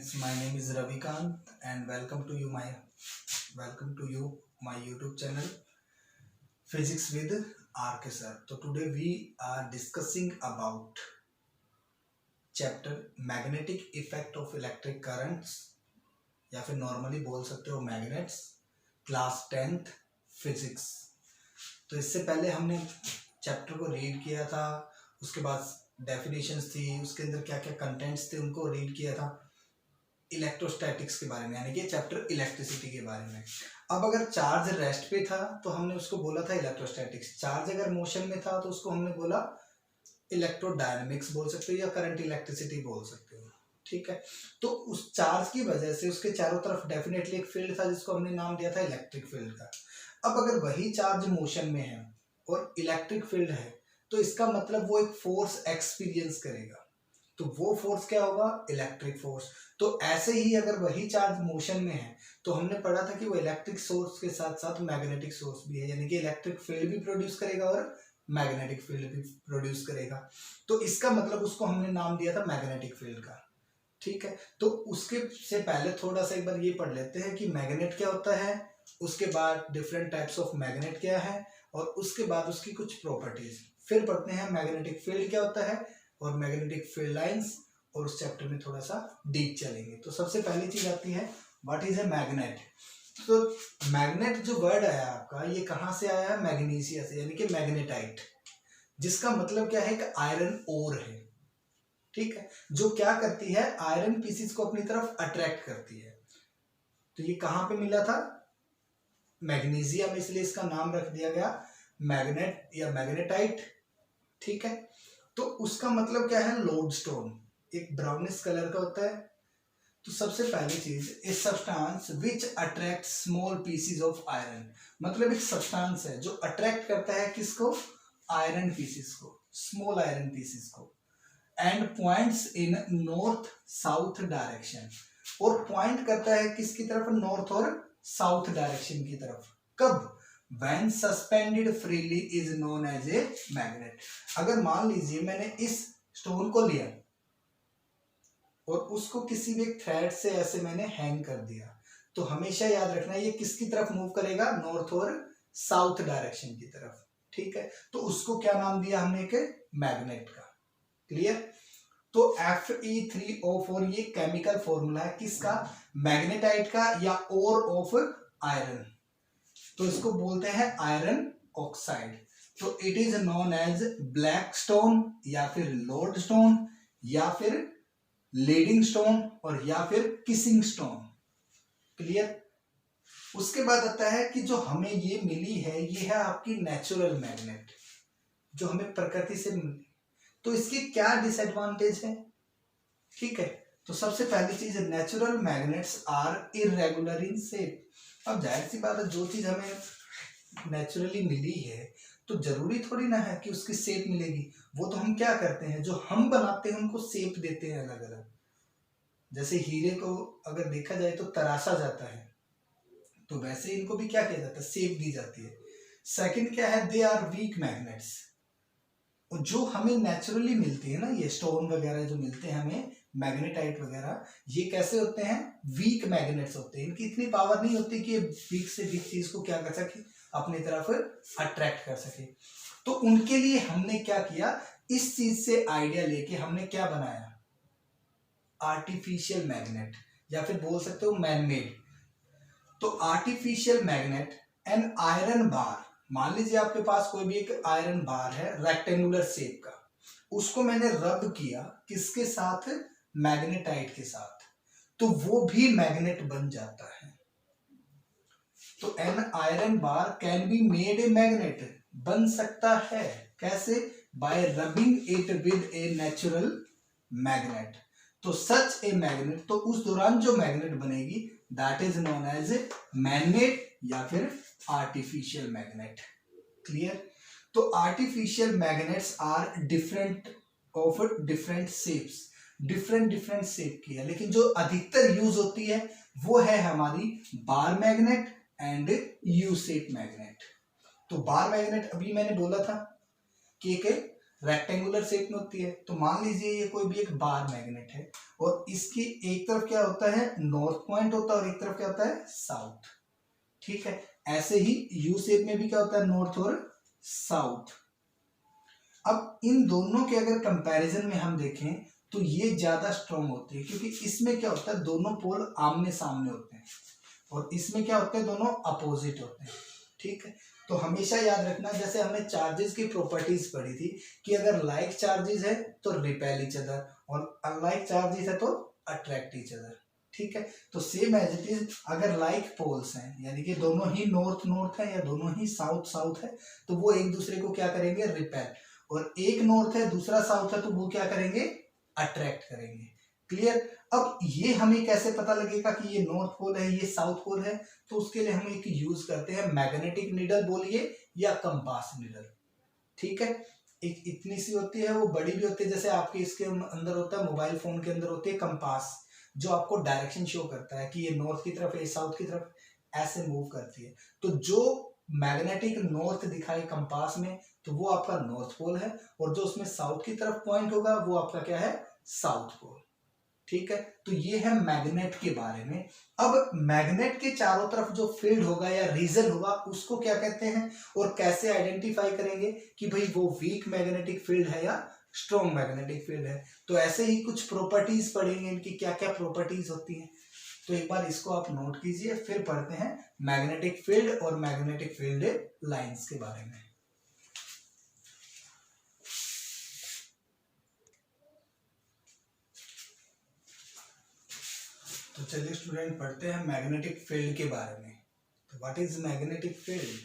friends, my name is Ravikant and welcome to you my YouTube channel Physics with RK sir. So today we are discussing about chapter magnetic effect of electric currents या फिर normally बोल सकते हो magnets, class 10th physics. तो इससे पहले हमने chapter को रीड किया था, उसके बाद डेफिनेशंस थी, उसके अंदर क्या क्या कंटेंट्स थे उनको रीड किया था, इलेक्ट्रोस्टैटिक्स के बारे में, यानी कि चैप्टर इलेक्ट्रिसिटी के बारे में। अब अगर चार्ज रेस्ट पे था तो हमने उसको बोला था इलेक्ट्रोस्टैटिक्स, चार्ज अगर मोशन में था तो उसको हमने बोला इलेक्ट्रोडायनेमिक्स बोल सकते हो या करंट इलेक्ट्रिसिटी बोल सकते हो। ठीक है, तो उस चार्ज की वजह से उसके चारों तरफ डेफिनेटली एक फील्ड था जिसको हमने नाम दिया था इलेक्ट्रिक फील्ड का। अब अगर वही चार्ज मोशन में है और इलेक्ट्रिक फील्ड है तो इसका मतलब वो एक फोर्स एक्सपीरियंस करेगा, तो वो फोर्स क्या होगा? Electric force. तो ऐसे ही अगर वही चार्ज मोशन में है तो हमने पढ़ा था कि वो इलेक्ट्रिक सोर्स के साथ साथ मैग्नेटिक सोर्स भी है, यानी कि इलेक्ट्रिक फील्ड भी प्रोड्यूस करेगा और मैग्नेटिक फील्ड भी प्रोड्यूस करेगा। तो इसका मतलब उसको हमने नाम दिया था मैग्नेटिक फील्ड का। ठीक है, तो उसके से पहले थोड़ा सा एक बार ये पढ़ लेते हैं कि मैग्नेट क्या होता है, उसके बाद डिफरेंट टाइप्स ऑफ मैग्नेट क्या है और उसके बाद उसकी कुछ प्रॉपर्टीज। फिर पढ़ते हैं मैग्नेटिक फील्ड क्या होता है और मैग्नेटिक फील्ड लाइंस, और उस चैप्टर में थोड़ा सा डीप चलेंगे। तो सबसे पहली चीज आती है व्हाट इज ए मैग्नेट। तो मैग्नेट जो वर्ड आया आपका, ये कहाँ से आया है? मैग्नीशिया से, यानी कि मैग्नेटाइट, जिसका मतलब क्या है कि आयरन ओर है। ठीक है, जो क्या करती है, आयरन पीसीस को अपनी तरफ अट्रैक्ट करती है। तो ये कहाँ पे मिला था? मैग्नीशिया में, इसलिए इसका नाम रख दिया गया मैग्नेट या मैग्नेटाइट। ठीक है, तो उसका मतलब क्या है? लोडस्टोन, एक ब्राउनिश कलर का होता है। तो सबसे पहली चीज, a substance which attract small pieces of iron, मतलब एक सब्सटेंस है जो अट्रैक्ट करता है किसको? आयरन पीसेस को, स्मॉल आयरन पीसेस को, and points in north south direction, और पॉइंट करता है किसकी तरफ? नॉर्थ और साउथ डायरेक्शन की तरफ। कब? When suspended freely is known as a magnet। अगर मान लीजिए मैंने इस स्टोन को लिया और उसको किसी भी एक थ्रेड से ऐसे मैंने हैंग कर दिया, तो हमेशा याद रखना ये किसकी तरफ मूव करेगा? नॉर्थ और साउथ डायरेक्शन की तरफ। ठीक है, तो उसको क्या नाम दिया हमने? के मैग्नेट का। क्लियर? तो Fe3O4 ये केमिकल फॉर्मूला है किसका? मैग्नेटाइट का या ओर ऑफ आयरन। तो इसको बोलते हैं आयरन ऑक्साइड। तो it is known as black stone या फिर लोड स्टोन या फिर लीडिंग स्टोन और या फिर किसिंग स्टोन। क्लियर? उसके बाद आता है कि जो हमें ये मिली है ये है आपकी नेचुरल मैग्नेट, जो हमें प्रकृति से मिली। तो इसकी क्या डिसएडवांटेज है? ठीक है, तो सबसे पहली चीज, natural magnets are irregular in shape. अब जाहिर सी बात है, जो चीज हमें नेचुरली मिली है तो जरूरी थोड़ी ना है कि उसकी शेप मिलेगी। वो तो हम क्या करते हैं, जो हम बनाते हैं उनको शेप देते हैं अलग अलग। जैसे हीरे को अगर देखा जाए तो तराशा जाता है, तो वैसे इनको भी क्या किया जाता है? शेप दी जाती है। सेकंड क्या है? They are weak magnets. और जो हमें नेचुरली मिलती है ना, ये स्टोन वगैरह जो मिलते हैं हमें, मैग्नेटाइट वगैरह, ये कैसे होते हैं? वीक मैग्नेट्स होते हैं। इनकी इतनी पावर नहीं होती कि वीक से वीक चीज को क्या कर सके? अपनी तरफ अट्रैक्ट कर सके। तो उनके लिए हमने क्या किया? इस चीज से आइडिया लेके हमने क्या बनाया? आर्टिफिशियल मैग्नेट, या फिर बोल सकते हो मैनमेड। तो artificial magnet and iron bar, मान लीजिए आपके पास कोई भी एक आयरन बार है रेक्टेंगुलर शेप का, उसको मैंने रब किया किसके साथ? मैग्नेटाइट के साथ, तो वो भी मैग्नेट बन जाता है। तो an iron bar can be made a magnet, बन सकता है। कैसे? Bye rubbing it with a natural magnet. तो सच ए मैग्नेट, तो उस दौरान जो मैग्नेट बनेगी that is known as manmade या फिर आर्टिफिशियल मैग्नेट। क्लियर? तो artificial magnets are different of different shapes, different different shape की है, लेकिन जो अधिकतर यूज होती है वो है हमारी bar magnet and U shape magnet. तो बार मैग्नेट अभी मैंने बोला था कि एक रेक्टेंगुलर शेप में होती है। तो मान लीजिए ये कोई भी एक बार मैग्नेट है और इसकी एक तरफ क्या होता है, नॉर्थ पॉइंट होता है और एक तरफ क्या होता है, साउथ। ठीक है, ऐसे ही यू शेप में भी क्या होता है, नॉर्थ और साउथ। अब इन दोनों के अगर कंपैरिजन में हम देखें तो ये ज्यादा स्ट्रॉन्ग होती है, क्योंकि इसमें क्या होता है, दोनों पोल आमने सामने होते हैं और इसमें क्या होते हैं, दोनों अपोजिट होते हैं। ठीक है, तो हमेशा याद रखना, जैसे हमने चार्जेस की प्रॉपर्टीज पढ़ी थी कि अगर लाइक चार्जेस है तो रिपेल ईच अदर और अनलाइक चार्जेस है तो अट्रैक्ट ईच अदर। ठीक है, तो सेम एज इट इज, अगर लाइक पोल्स हैं यानी कि दोनों ही नॉर्थ नॉर्थ है या दोनों ही साउथ साउथ है तो वो एक दूसरे को क्या करेंगे, रिपेल, और एक नॉर्थ है दूसरा साउथ है तो वो क्या करेंगे, अट्रैक्ट करेंगे। क्लियर। अब ये हमें कैसे पता लगेगा कि ये नॉर्थ पोल है ये साउथ पोल है, तो उसके लिए हम एक यूज करते हैं मैग्नेटिक नीडल बोलिए या कंपास नीडल। ठीक है, एक इतनी सी होती है, वो बड़ी भी होती है, जैसे आपके इसके अंदर होता है, मोबाइल फोन के अंदर होती है कंपास, जो आपको डायरेक्शन शो करता है कि ये नॉर्थ की तरफ है साउथ की तरफ, ऐसे मूव करती है। तो जो मैग्नेटिक नॉर्थ दिखाए कंपास में तो वो आपका नॉर्थ पोल है, और जो उसमें साउथ की तरफ पॉइंट होगा वो आपका क्या है, साउथ पोल। ठीक है, तो ये है मैग्नेट के बारे में। अब मैग्नेट के चारों तरफ जो फील्ड होगा या रीजन होगा उसको क्या कहते हैं और कैसे आइडेंटिफाई करेंगे कि भाई वो वीक मैग्नेटिक फील्ड है या स्ट्रॉन्ग मैग्नेटिक फील्ड है। तो ऐसे ही कुछ प्रॉपर्टीज पढ़ेंगे, इनकी क्या क्या प्रॉपर्टीज होती हैं। तो एक बार इसको आप नोट कीजिए, फिर पढ़ते हैं मैग्नेटिक फील्ड और मैग्नेटिक फील्ड लाइंस के बारे में। तो चलिए स्टूडेंट पढ़ते हैं मैग्नेटिक फील्ड के बारे में। तो व्हाट इज मैग्नेटिक फील्ड?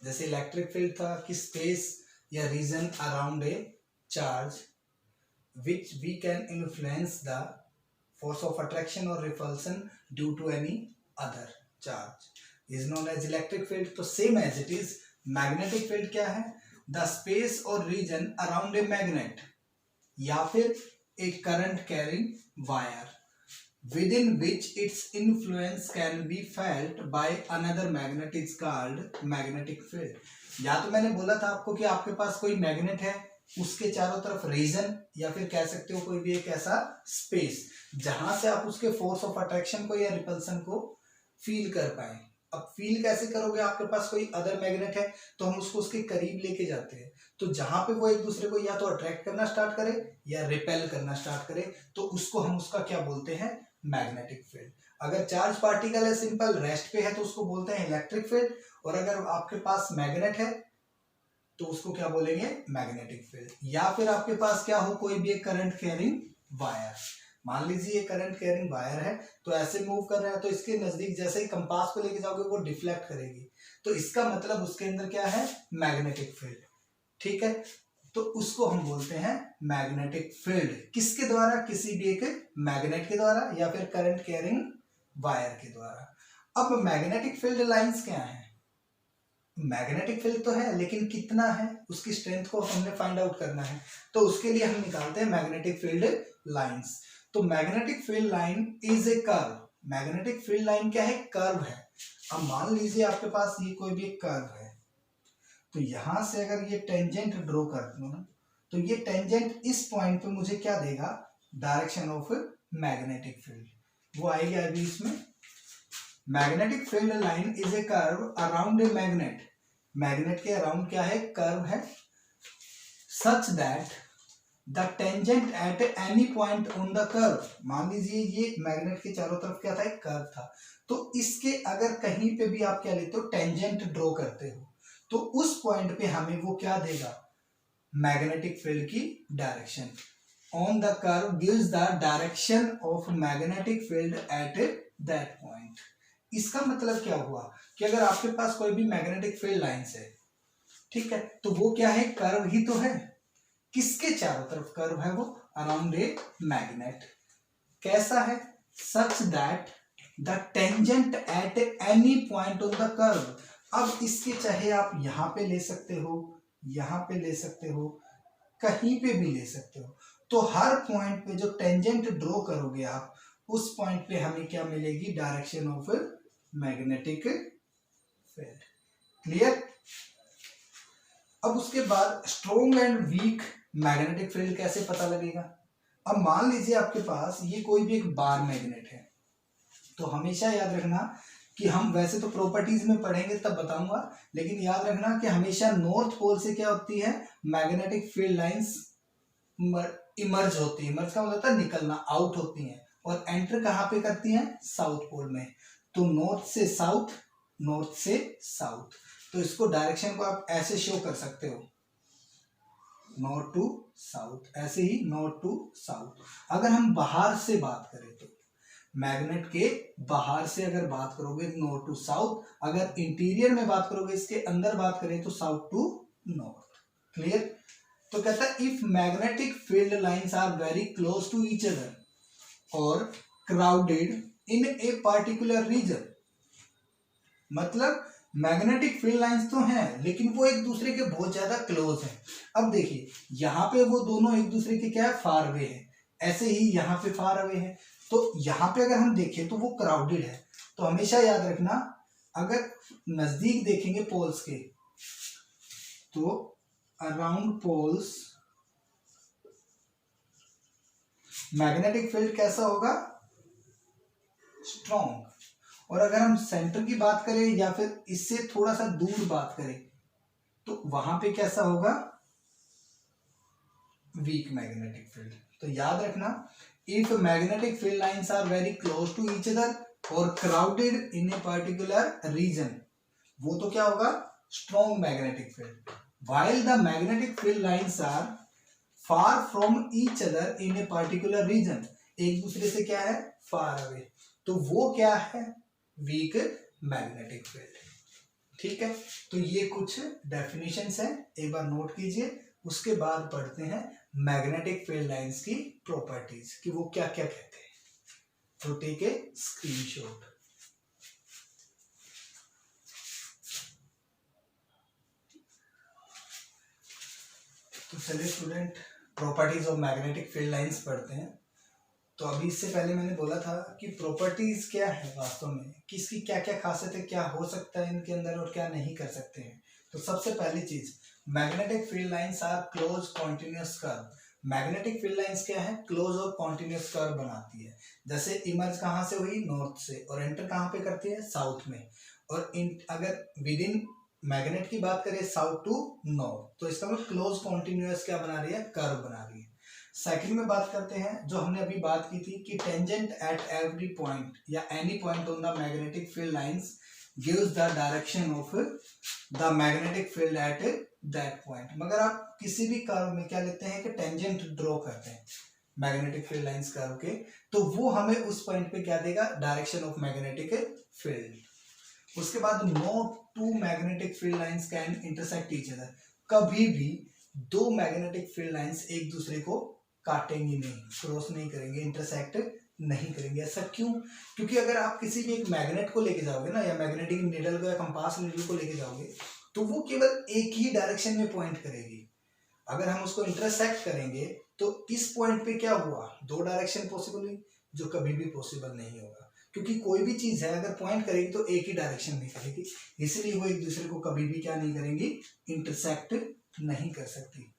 जैसे इलेक्ट्रिक फील्ड था कि स्पेस या region around a charge which we can influence the force of attraction or repulsion due to any other charge is known as electric field. तो same as it is magnetic field क्या है, the space or region around a magnet या फिर a current carrying wire within which its influence can be felt by another magnet is called magnetic field. या तो मैंने बोला था आपको कि आपके पास कोई मैग्नेट है, उसके चारों तरफ रीजन या फिर कह सकते हो कोई भी एक ऐसा स्पेस जहां से आप उसके फोर्स ऑफ अट्रैक्शन को या रिपल्सन को फील कर पाए। अब फील कैसे करोगे, आपके पास कोई अदर मैग्नेट है तो हम उसको उसके करीब लेके जाते हैं, तो जहां पे वो एक दूसरे को या तो अट्रैक्ट करना स्टार्ट करे या रिपेल करना स्टार्ट करे तो उसको हम उसका क्या बोलते हैं, मैग्नेटिक फील्ड। अगर चार्ज पार्टिकल है सिंपल रेस्ट पे है तो उसको बोलते हैं इलेक्ट्रिक फील्ड, और अगर आपके पास मैग्नेट है तो उसको क्या बोलेंगे, मैग्नेटिक फील्ड। या फिर आपके पास क्या हो, कोई भी एक करंट कैरिंग वायर, मान लीजिए ये करंट कैरिंग वायर है तो ऐसे मूव कर रहा है, तो इसके नजदीक जैसे ही कंपास को लेके जाओगे वो डिफ्लेक्ट करेगी, तो इसका मतलब उसके अंदर क्या है, मैग्नेटिक फील्ड। ठीक है, तो उसको हम बोलते हैं मैग्नेटिक फील्ड। किसके द्वारा, किसी भी एक मैग्नेट के द्वारा या फिर करंट कैरिंग वायर के द्वारा। अब मैग्नेटिक फील्ड लाइंस क्या है, मैग्नेटिक फील्ड तो है लेकिन कितना है, उसकी स्ट्रेंथ को हमने फाइंड आउट करना है, तो उसके लिए हम निकालते हैं मैग्नेटिक फील्ड लाइंस। तो magnetic field line is a curve. Magnetic field line क्या है, कर्व है। अब मान लीजिए आपके पास ये कोई भी एक कर्व है, तो यहां से अगर ये टेंजेंट ड्रॉ कर दूं ना, तो ये टेंजेंट इस पॉइंट पे मुझे क्या देगा, डायरेक्शन ऑफ मैग्नेटिक फील्ड, वो आएगी अभी इसमें। Magnetic field line is a curve around a magnet. Magnet के अराउंड क्या है, कर्व है, such that the tangent at any point on the curve. मान लीजिए ये मैग्नेट के चारों तरफ क्या था, एक कर्व था, तो इसके अगर कहीं पे भी आप क्या लेते हो, टेंजेंट ड्रॉ करते हो, तो उस पॉइंट पे हमें वो क्या देगा, मैग्नेटिक फील्ड की direction. On the curve gives the direction of magnetic field at that point. इसका मतलब क्या हुआ कि अगर आपके पास कोई भी मैग्नेटिक फील्ड लाइंस है, ठीक है, तो वो क्या है, कर्व ही तो है। किसके चारों तरफ कर्व है, वो अराउंड ए मैग्नेट। कैसा है, such that the tangent at any point on the curve. अब इसके चाहे आप यहां पे ले सकते हो, यहां पे ले सकते हो, कहीं पे भी ले सकते हो, तो हर पॉइंट पे जो टेंजेंट ड्रॉ करोगे आप, उस पॉइंट पे हमें क्या मिलेगी, direction of magnetic field. Clear. अब उसके बाद strong and weak magnetic field कैसे पता लगेगा? अब मान लीजिए आपके पास ये कोई भी एक बार मैग्नेट है, तो हमेशा याद रखना कि हम वैसे तो प्रॉपर्टीज में पढ़ेंगे तब बताऊंगा, लेकिन याद रखना कि हमेशा नॉर्थ पोल से क्या होती है, मैग्नेटिक फील्ड लाइंस इमर्ज होती है। इमर्ज का मतलब होता है निकलना, आउट होती हैं, और एंटर कहाँ पे करती हैं, साउथ पोल में। तो नॉर्थ से साउथ, नॉर्थ से साउथ, तो इसको डायरेक्शन को आप ऐसे शो कर सकते हो, नॉर्थ टू साउथ, ऐसे ही नॉर्थ टू साउथ। अगर हम बाहर से बात करें तो मैग्नेट के बाहर से अगर बात करोगे नॉर्थ टू साउथ, अगर इंटीरियर में बात करोगे, इसके अंदर बात करें तो साउथ टू नॉर्थ। क्लियर? तो कहता है if magnetic field lines are very close to each other और crowded in a particular region, मतलब मैग्नेटिक फील्ड लाइंस तो हैं लेकिन वो एक दूसरे के बहुत ज्यादा क्लोज हैं। अब देखिए यहाँ पे वो दोनों एक दूसरे के क्या है, फार अवे है, ऐसे ही यहाँ पे फार अवे है। तो यहाँ पे अगर हम देखें तो वो क्राउडेड है। तो हमेशा याद रखना, अगर नजदीक देखेंगे पोल्स के तो अराउंड पोल्स मैग्नेटिक फील्ड कैसा होगा, स्ट्रॉन्ग। और अगर हम सेंटर की बात करें या फिर इससे थोड़ा सा दूर बात करें तो वहां पे कैसा होगा, वीक मैग्नेटिक फील्ड। तो याद रखना, if magnetic field lines are very close to each other और crowded in a particular region, वो तो क्या होगा, strong magnetic field. While the magnetic field lines are far from each other in a particular region, एक दूसरे से क्या है, फार अवे, तो वो क्या है, वीक मैग्नेटिक फील्ड। ठीक है, तो ये कुछ डेफिनेशंस हैं, एक बार नोट कीजिए। उसके बाद पढ़ते हैं मैग्नेटिक फील्ड लाइंस की प्रॉपर्टीज कि वो क्या क्या कहते हैं। तो टेक ए स्क्रीनशॉट। तो चलिए student, properties of magnetic field lines पढ़ते हैं। तो अभी इससे पहले मैंने बोला था कि प्रॉपर्टीज क्या है वास्तव में, किसकी क्या क्या खासियत है, क्या हो सकता है इनके अंदर और क्या नहीं कर सकते हैं। तो सबसे पहली चीज, magnetic field lines are close continuous curve. Magnetic field lines क्या है, क्लोज और कॉन्टिन्यूअस कर्व बनाती है। जैसे इमर्ज कहाँ से हुई, नॉर्थ से, और एंटर कहाँ पे करती है, साउथ में। और अगर विद इन मैग्नेट की बात करें साउथ टू नॉर्थ, तो इसका मतलब क्लोज कॉन्टिन्यूअस क्या बना रही है, कर्व बना रही है। सेकंड में बात करते हैं, जो हमने अभी बात की थी कि टेंजेंट एट एवरी पॉइंट या any point on the magnetic field lines gives the direction of the magnetic field at that point. मगर आप किसी भी कर्व में क्या लेते हैं कि टेंजेंट ड्रॉ करते हैं मैग्नेटिक फील्ड लाइंस कर्व के, तो वो हमें उस पॉइंट पे क्या देगा, डायरेक्शन ऑफ मैग्नेटिक फील्ड। उसके बाद no two magnetic field lines can intersect each other. कभी भी दो मैग्नेटिक फील्ड लाइंस एक दूसरे को काटेंगे नहीं, क्रॉस नहीं करेंगे, इंटरसेक्ट नहीं करेंगे। ऐसा क्यों? क्योंकि अगर आप किसी भी एक मैग्नेट को लेके जाओगे ना, या मैग्नेटिक नीडल को या कंपास नीडल को लेके जाओगे, तो वो केवल एक ही डायरेक्शन में पॉइंट करेगी। अगर हम उसको इंटरसेक्ट करेंगे तो इस पॉइंट पे क्या हुआ, दो डायरेक्शन पॉसिबल हुई, जो कभी भी पॉसिबल नहीं होगा। क्योंकि कोई भी चीज है अगर पॉइंट करेगी तो एक ही डायरेक्शन में करेगी, इसलिए वो एक दूसरे को कभी भी क्या नहीं करेंगी, इंटरसेक्ट नहीं कर सकती।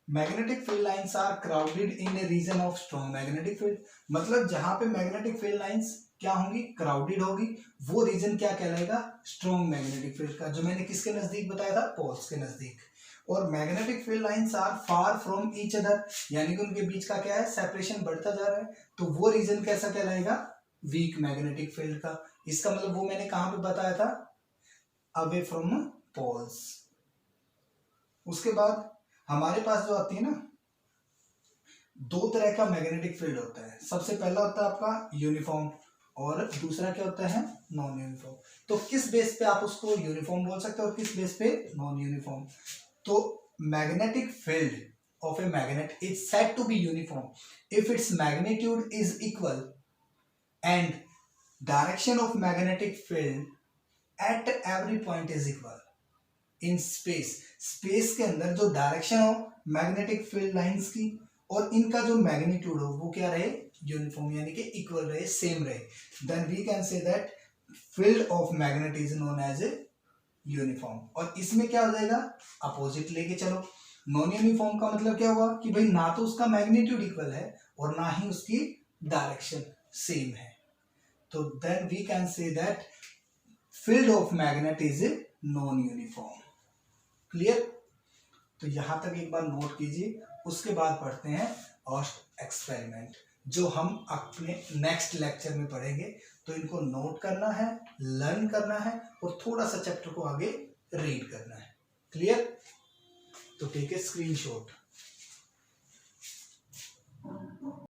Magnetic field lines are crowded in a region of strong magnetic field, मतलब जहां पे मैग्नेटिक फील्ड लाइंस क्या होंगी, क्राउडेड होगी, वो रीजन क्या कहलाएगा, स्ट्रॉन्ग मैग्नेटिक फील्ड का, जो मैंने किसके नजदीक बताया था, पोल्स के नजदीक। और magnetic field lines are far from each other, यानी कि उनके बीच का क्या है, सेपरेशन बढ़ता जा रहा है, तो वो रीजन कैसा कहलाएगा, वीक मैग्नेटिक फील्ड का। इसका मतलब वो मैंने कहां पे बताया था, अवे फ्रॉम पोल्स। उसके बाद हमारे पास जो आती है ना, दो तरह का मैग्नेटिक फील्ड होता है। सबसे पहला होता है आपका यूनिफॉर्म और दूसरा क्या होता है, नॉन यूनिफॉर्म। तो किस बेस पे आप उसको यूनिफॉर्म बोल सकते हो और किस बेस पे नॉन यूनिफॉर्म। तो magnetic field of a magnet is said to be uniform if its magnitude is equal and direction of magnetic field at every point is equal in space. Space के अंदर जो direction हो magnetic field lines की और इनका जो magnitude हो वो क्या रहे, यूनिफॉर्म, यानी कि इक्वल रहे, सेम रहे, then we can say that field of magnet is known as a uniform. और इसमें क्या हो जाएगा, अपोजिट लेके चलो। नॉन यूनिफॉर्म का मतलब क्या होगा कि भाई ना तो उसका मैग्नीट्यूड इक्वल है और ना ही उसकी डायरेक्शन सेम है, तो then we can say that field of magnet is non uniform. Clear? तो यहां तक एक बार नोट कीजिए, उसके बाद पढ़ते हैं ऑस्ट एक्सपेरिमेंट, जो हम अपने नेक्स्ट लेक्चर में पढ़ेंगे। तो इनको नोट करना है, लर्न करना है और थोड़ा सा चैप्टर को आगे रीड करना है। क्लियर? तो टेक ए स्क्रीनशॉट।